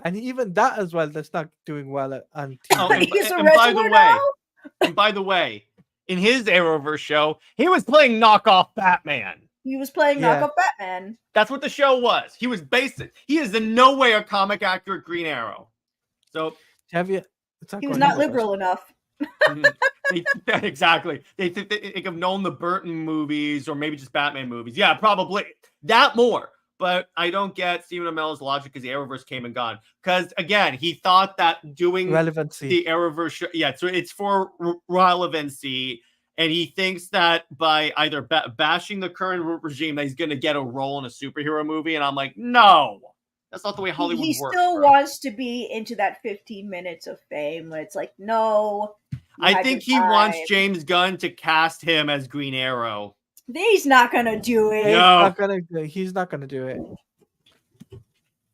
and even that as well. That's not doing well on TV. Oh, He's a and by the wrestler way, now? and by the way, in his Arrowverse show, he was playing knockoff Batman. He was playing Yeah. knockoff Batman. That's what the show was. He is in no way a comic actor at Green Arrow. So Have you? It's He was going not anywhere. liberal enough. exactly. They think have known the Burton movies or maybe just Batman movies. Yeah, probably that more. But I don't get Stephen Amell's logic because the Arrowverse came and gone. Because again, he thought that doing Relevancy. the Arrowverse show, so it's for relevancy, and he thinks that by either bashing the current regime, that he's going to get a role in a superhero movie. And I'm like, no, that's not the way Hollywood He works. still bro. wants to be into that 15 minutes of fame when it's like, no. you I had think your he wants time. James Gunn to cast him as Green Arrow. He's not gonna do it. No. He's not gonna do it.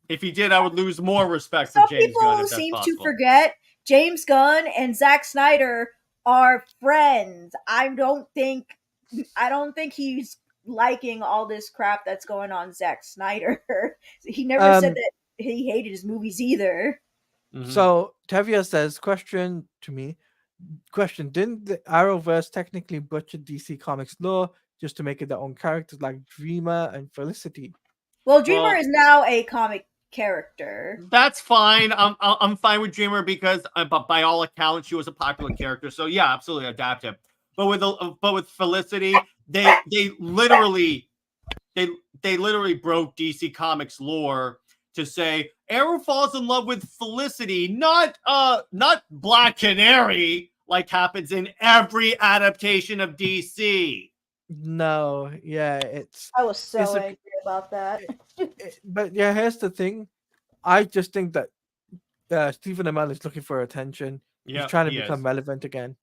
If he did, I would lose more respect for Some James Gunn. people If that's seem possible. to forget James Gunn and Zack Snyder are friends. I don't think he's liking all this crap that's going on Zack Snyder. He never said that he hated his movies either. Mhm. So Tevia says, question: didn't the Arrowverse technically butcher DC Comics lore just to make it their own characters like Dreamer and Felicity? Well, Dreamer is now a comic character. That's fine. I'm fine with Dreamer because, but by all accounts, she was a popular character. So yeah, absolutely adapt him. But with Felicity, they literally broke DC Comics lore to say Arrow falls in love with Felicity, not Black Canary, like happens in every adaptation of DC. No, yeah, I was so angry about that. But yeah, here's the thing. I just think that Stephen Amell is looking for attention. Yeah, he's trying to become relevant again,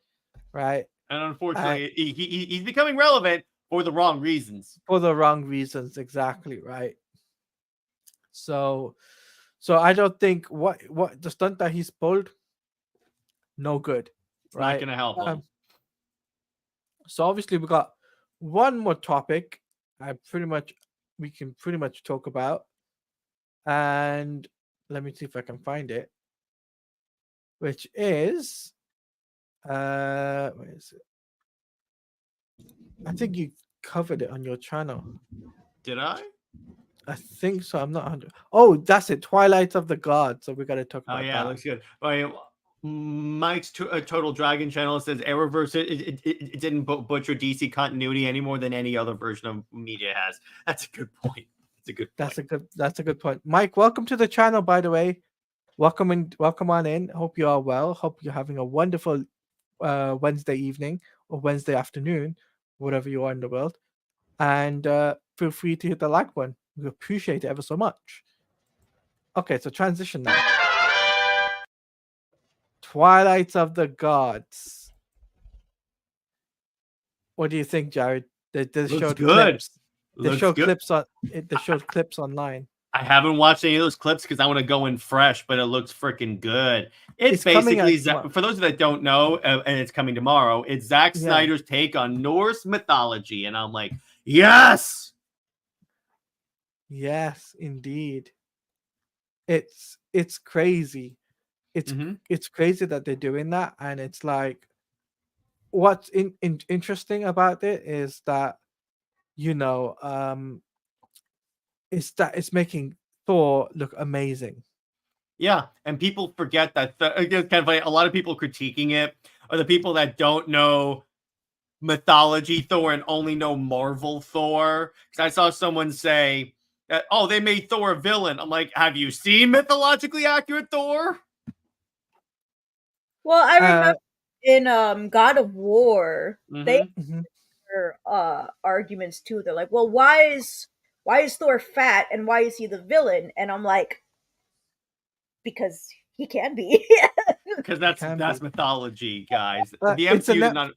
right? And unfortunately, he's becoming relevant for the wrong reasons. For the wrong reasons, exactly, right? So I don't think what the stunt that he's pulled, no good, right? Not going to help him. So obviously we got one more topic. We can pretty much talk about, and let me see if I can find it, which is where is it? I think you covered it on your channel. Did I? I think so. I'm not 100. Oh, that's it. Twilight of the Gods. So we got to talk about that. Looks good. Mike's Total Dragon channel says Arrowverse it didn't butcher DC continuity any more than any other version of media has. That's a good point. That's a good point. Mike, welcome to the channel, by the way. Welcome on in. Hope you are well. Hope you're having a wonderful Wednesday evening or Wednesday afternoon, whatever you are in the world. And feel free to hit the like button. We appreciate it ever so much. Okay, so transition now. Twilight of the Gods. What do you think, Jared? They showed clips. They showed clips online. I haven't watched any of those clips because I want to go in fresh, but it looks freaking good. It's basically, for those that don't know, and it's coming tomorrow, it's Zack Snyder's take on Norse mythology. And I'm like, yes! Yes, indeed. It's crazy. It's crazy that they're doing that. And it's like, what's interesting about it is that, it's making Thor look amazing. Yeah, and people forget that. It's kind of like a lot of people critiquing it are the people that don't know mythology Thor and only know Marvel Thor. Because I saw someone say that, oh, they made Thor a villain. I'm like, have you seen mythologically accurate Thor? Well, I remember in God of War, they arguments too. They're like, well, why is why is Thor fat and why is he the villain? And I'm like, because he can be. Because Can that's be. mythology, guys. Uh, The it's a MCU is net, not.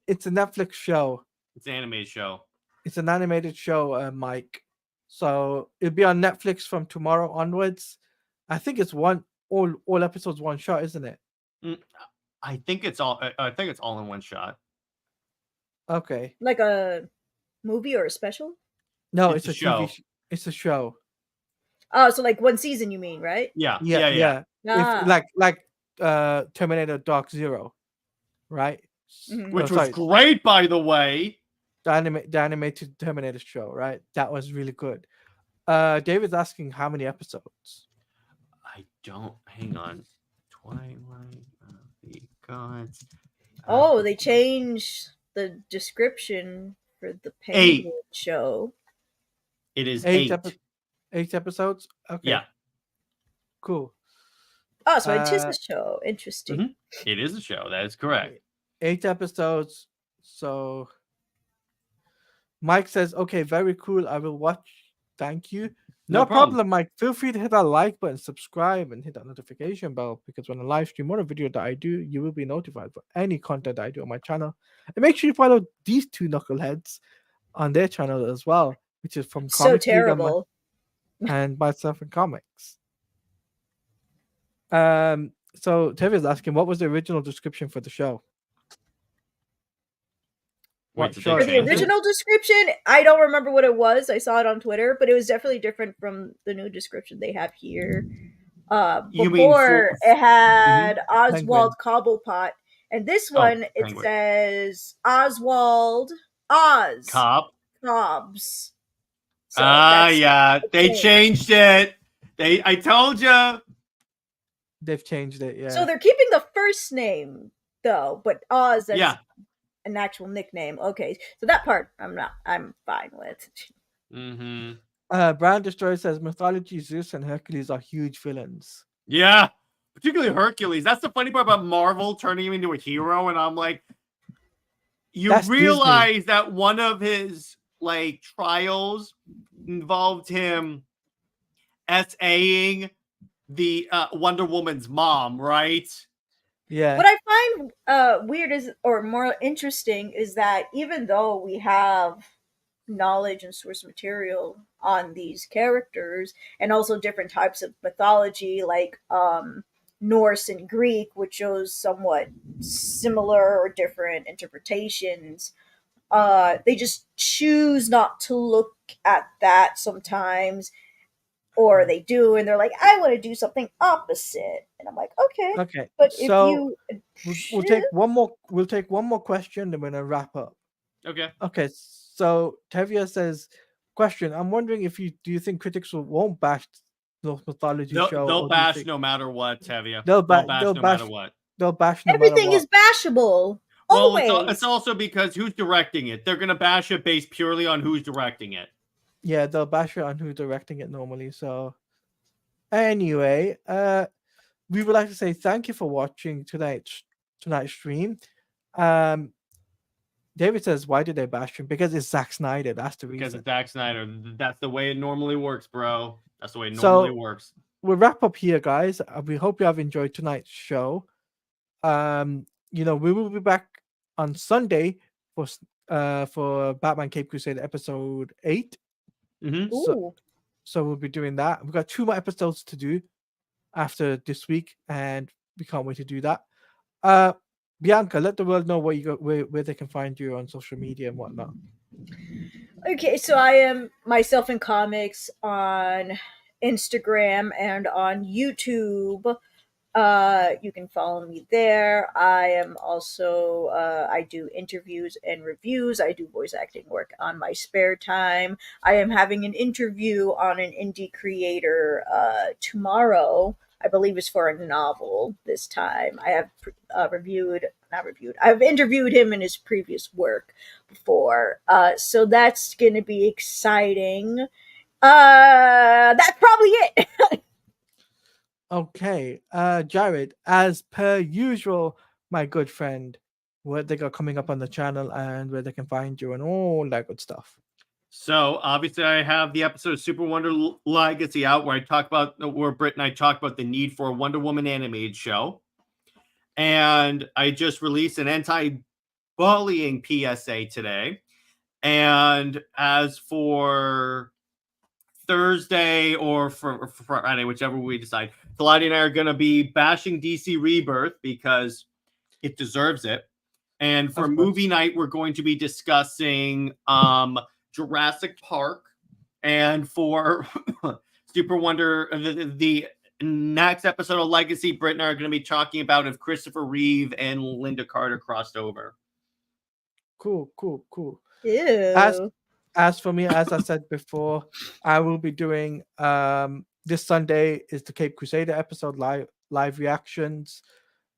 it's a Netflix show. It's an anime show. It's an animated show, Mike. So it'll be on Netflix from tomorrow onwards. I think it's all episodes one shot, isn't it? Mm, I think it's all. I think it's all in one shot. Okay. Like a movie or a special? No, It's it's a a TV. show. It's a show. Oh, so like one season, you mean, right? Yeah, Yeah, yeah. If Ah. like Terminator Dark Zero, right? Mhm. Oh, Which was sorry, great, by the way. the animated Terminator show, right? That was really good. David's asking how many episodes. I don't. Hang on. Twilight of the Gods. Oh, they changed the description for the Eight. Penguin show. It is Eight, 8. 8 episodes. Okay, Yeah. cool. Oh, so it is Uh, a show. Interesting. Mhm. It is a show. That is correct. 8 episodes. So Mike says, "Okay, very cool. I will watch. Thank you." No No problem. problem, Mike. Feel free to hit that like button, subscribe, and hit that notification bell because when I live stream or a video that I do, you will be notified for any content I do on my channel. And make sure you follow these two knuckleheads on their channel as well, which is from So Comic League terrible. and myself and comics. So Tevi is asking, what was the original description for the show? Wait, What did show they For the change it? original description, I don't remember what it was. I saw it on Twitter, but it was definitely different from the new description they have here. You mean Before it had Penguin. Oswald Cobblepot, and this one it Penguin. says Oswald Oz Cop. Cobbs. So Yeah. They change. changed it. I told you. They've changed it, yeah. So they're keeping the first name though, but Oz as Yeah. an actual nickname. Okay, so that part I'm fine with. Mm-hmm. Brand Destroyer says mythology, Zeus and Hercules are huge villains. Yeah. Particularly Hercules. That's the funny part about Marvel turning him into a hero. And I'm like, you That's realize that one of his like trials involved him SAing the Wonder Woman's mom, right? Yeah. What I find weird is, or more interesting, is that even though we have knowledge and source material on these characters, and also different types of mythology, like Norse and Greek, which shows somewhat similar or different interpretations, they just choose not to look at that sometimes, or they do, and they're like, I want to do something opposite, and I'm like, okay, Okay. but if So you we'll take one more. We'll take one more question, then we're gonna wrap up. Okay. Okay. So Tevia says, question: I'm wondering if do you think critics won't bash Norse mythology show? They'll or do you bash think- no matter what, Tevia. They'll They'll bash no matter what. They'll bash no everything matter what. is bashable. Well, Always. it's also because who's directing it. They're gonna bash it based purely on who's directing it. Yeah, they'll bash it on who's directing it normally. So anyway, we would like to say thank you for watching tonight's stream. David says, why did they bash him? Because it's Zack Snyder. That's the Because reason. it's Zack Snyder. That's the way it normally works, bro. That's the way it normally works. We'll wrap up here, guys. We hope you have enjoyed tonight's show. We will be back on Sunday for Batman Cape Crusade episode 8. Mm-hmm. So we'll be doing that. We've got 2 more episodes to do after this week, and we can't wait to do that. Bianca, let the world know where they can find you on social media and whatnot. Okay, so I am myself in comics on Instagram and on YouTube. You can follow me there. I am also I do interviews and reviews. I do voice acting work on my spare time. I am having an interview on an indie creator tomorrow. I believe it's for a novel this time. I have I've interviewed him in his previous work before. So that's going to be exciting. That's probably it. Okay, Jared, as per usual, my good friend, what they got coming up on the channel and where they can find you and all that good stuff. So obviously, I have the episode of Super Wonder Legacy out where Britt and I talk about the need for a Wonder Woman animated show, and I just released an anti-bullying PSA today. And as for Thursday or for Friday, whichever we decide, Kaladi and I are going to be bashing DC Rebirth because it deserves it. And for movie night, we're going to be discussing Jurassic Park. And for Super Wonder, the next episode of Legacy, Britt and I are going to be talking about if Christopher Reeve and Linda Carter crossed over. Cool. Ew. As for me, as I said before, I will be doing this Sunday is the Cape Crusader episode live reactions,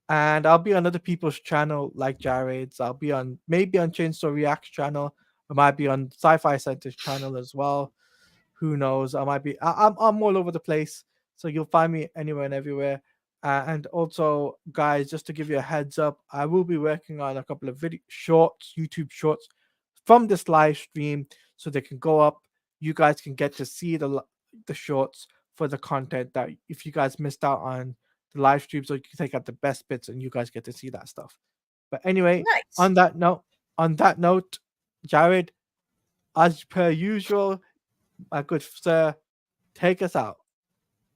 and I'll be on other people's channel like Jared's. I'll be on maybe on Chainsaw Reacts channel. I might be on Sci-Fi Center's channel as well. Who knows? I'm all over the place, so you'll find me anywhere and everywhere. And also, guys, just to give you a heads up, I will be working on a couple of YouTube shorts from this live stream, so they can go up. You guys can get to see the shorts for the content that if you guys missed out on the live stream, so you can take out the best bits and you guys get to see that stuff. But anyway, Nice. on that note, Jared, as per usual, my good sir, take us out.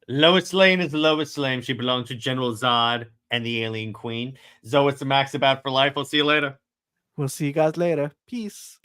Lois Lane is Lois Lane. She belongs to General Zod and the Alien Queen. Zoe's the Max about for life. I'll see you later. We'll see you guys later. Peace.